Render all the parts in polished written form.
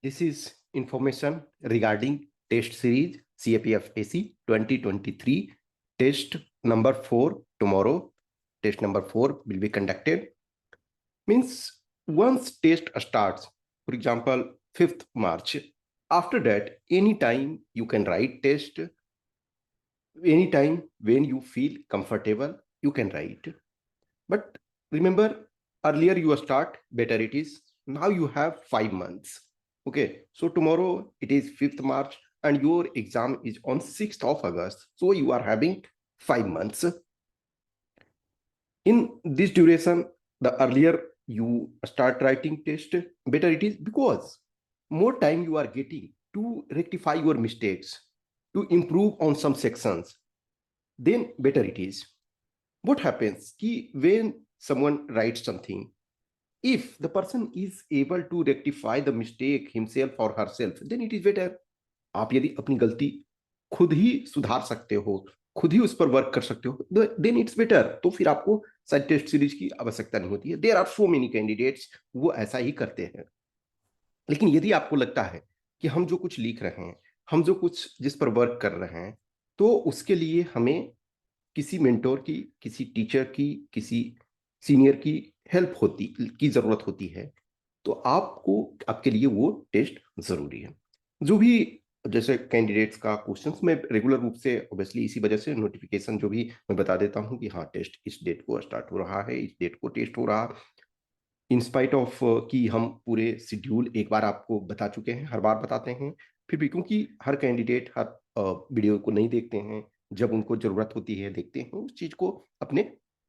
This is information regarding test series CAPFAC 2023 test number 4 tomorrow. Test number 4 will be conducted. Means once test starts, for example, 5th March, after that, anytime you can write test, anytime when you feel comfortable, you can write. But remember, earlier you start, better it is. Now you have 5 months. Okay, so tomorrow it is 5th March and your exam is on 6th of August. So you are having 5 months. In this duration, the earlier you start writing test, better it is, because more time you are getting to rectify your mistakes, to improve on some sections, then better it is. What happens ki when someone writes something, if the person is able to rectify the mistake himself or herself, then it is better. आप यदि अपनी गलती खुद ही सुधार सकते हो, खुद ही उस पर वर्क कर सकते हो, देन इट्स बेटर. तो फिर आपको सारी टेस्ट सीरीज की आवश्यकता नहीं होती है. There are so many candidates वो ऐसा ही करते हैं. लेकिन यदि आपको लगता है कि हम जो कुछ लिख रहे हैं, हम जो कुछ जिस पर वर्क कर रहे हैं, तो उसके लिए हमें किसी मेंटोर की, किसी टीचर की, किसी सीनियर की हेल्प होती की जरूरत होती है, तो आपको आपके लिए वो टेस्ट जरूरी है. जो भी जैसे कैंडिडेट्स का क्वेश्चंस मैं रेगुलर रूप से ऑब्वियसली इसी वजह से नोटिफिकेशन जो भी मैं बता देता हूँ कि हाँ टेस्ट इस डेट को स्टार्ट हो रहा है, इस डेट को टेस्ट हो रहा, इन स्पाइट ऑफ कि हम पूरे शेड्यूल एक बार आपको बता चुके हैं, हर बार बताते हैं, फिर भी क्योंकि हर कैंडिडेट हर वीडियो को नहीं देखते हैं, जब उनको जरूरत होती है देखते हैं उस चीज को अपने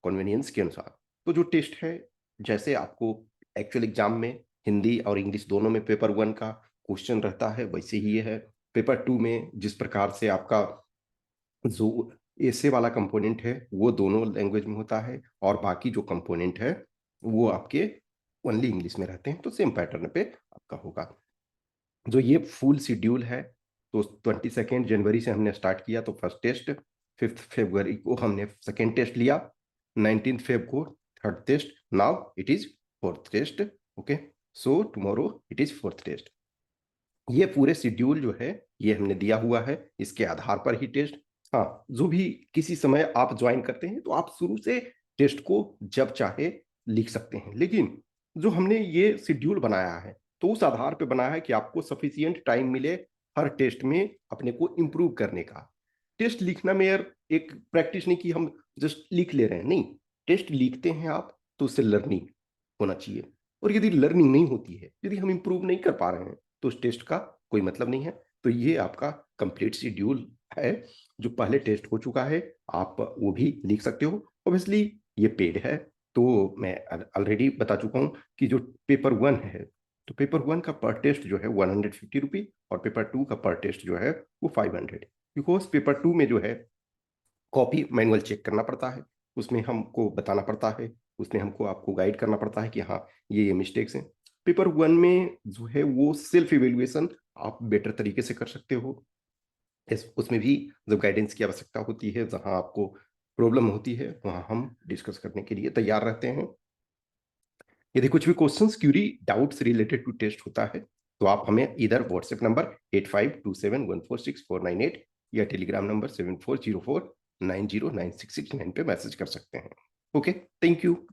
कन्वीनियंस के अनुसार. तो जो टेस्ट है, जैसे आपको एक्चुअल एग्जाम में हिंदी और इंग्लिश दोनों में पेपर 1 का क्वेश्चन रहता है, वैसे ही ये है. पेपर 2 में जिस प्रकार से आपका जो ऐसे वाला कंपोनेंट है वो दोनों लैंग्वेज में होता है, और बाकी जो कंपोनेंट है वो आपके ओनली इंग्लिश में रहते हैं, तो सेम पैटर्न पे आपका होगा. जो ये फुल शेड्यूल है, तो 22 जनवरी से हमने स्टार्ट किया, तो फर्स्ट टेस्ट, 5 फरवरी को हमने सेकेंड टेस्ट लिया, 19 फेब को third test, now it is fourth test. Okay, so tomorrow it is fourth test. ये पूरे शेड्यूल जो है ये हमने दिया हुआ है, इसके आधार पर ही टेस्ट. हाँ, जो भी किसी समय आप ज्वाइन करते हैं तो आप शुरू से टेस्ट को जब चाहे लिख सकते हैं, लेकिन जो हमने ये शेड्यूल बनाया है तो उस आधार पे बनाया है कि आपको सफिशियंट टाइम मिले हर टेस्ट में अपने को इम्प्रूव करने का. टेस्ट लिखना में यार एक प्रैक्टिस नहीं कि हम जस्ट लिख ले रहे हैं, नहीं. टेस्ट लिखते हैं आप तो उससे लर्निंग होना चाहिए, और यदि लर्निंग नहीं होती है, यदि हम इम्प्रूव नहीं कर पा रहे हैं, तो उस टेस्ट का कोई मतलब नहीं है. तो ये आपका कंप्लीट शेड्यूल है. जो पहले टेस्ट हो चुका है आप वो भी लिख सकते हो. ऑब्वियसली ये पेड है, तो मैं ऑलरेडी बता चुका हूँ कि जो पेपर 1 है, तो पेपर 1 का पर टेस्ट जो है 150 रुपी, और पेपर 2 का पर टेस्ट जो है वो 500. बिकॉज पेपर 2 में जो है कॉपी मैनुअल चेक करना पड़ता है, उसमें हमको बताना पड़ता है, उसमें हमको आपको गाइड करना पड़ता है कि हाँ ये मिस्टेक्स हैं. पेपर 1 में जो है वो सेल्फ इवेल्युएशन आप बेटर तरीके से कर सकते हो. उसमें भी जब गाइडेंस की आवश्यकता होती है, जहाँ आपको प्रॉब्लम होती है, वहाँ हम डिस्कस करने के लिए तैयार रहते हैं. यदि कुछ भी questions, query, doubts related to test होता है, तो आप हमें इधर व्हाट्सएप नंबर 8527146498 या टेलीग्राम नंबर 7404909669 पे मैसेज कर सकते हैं. Okay, thank you.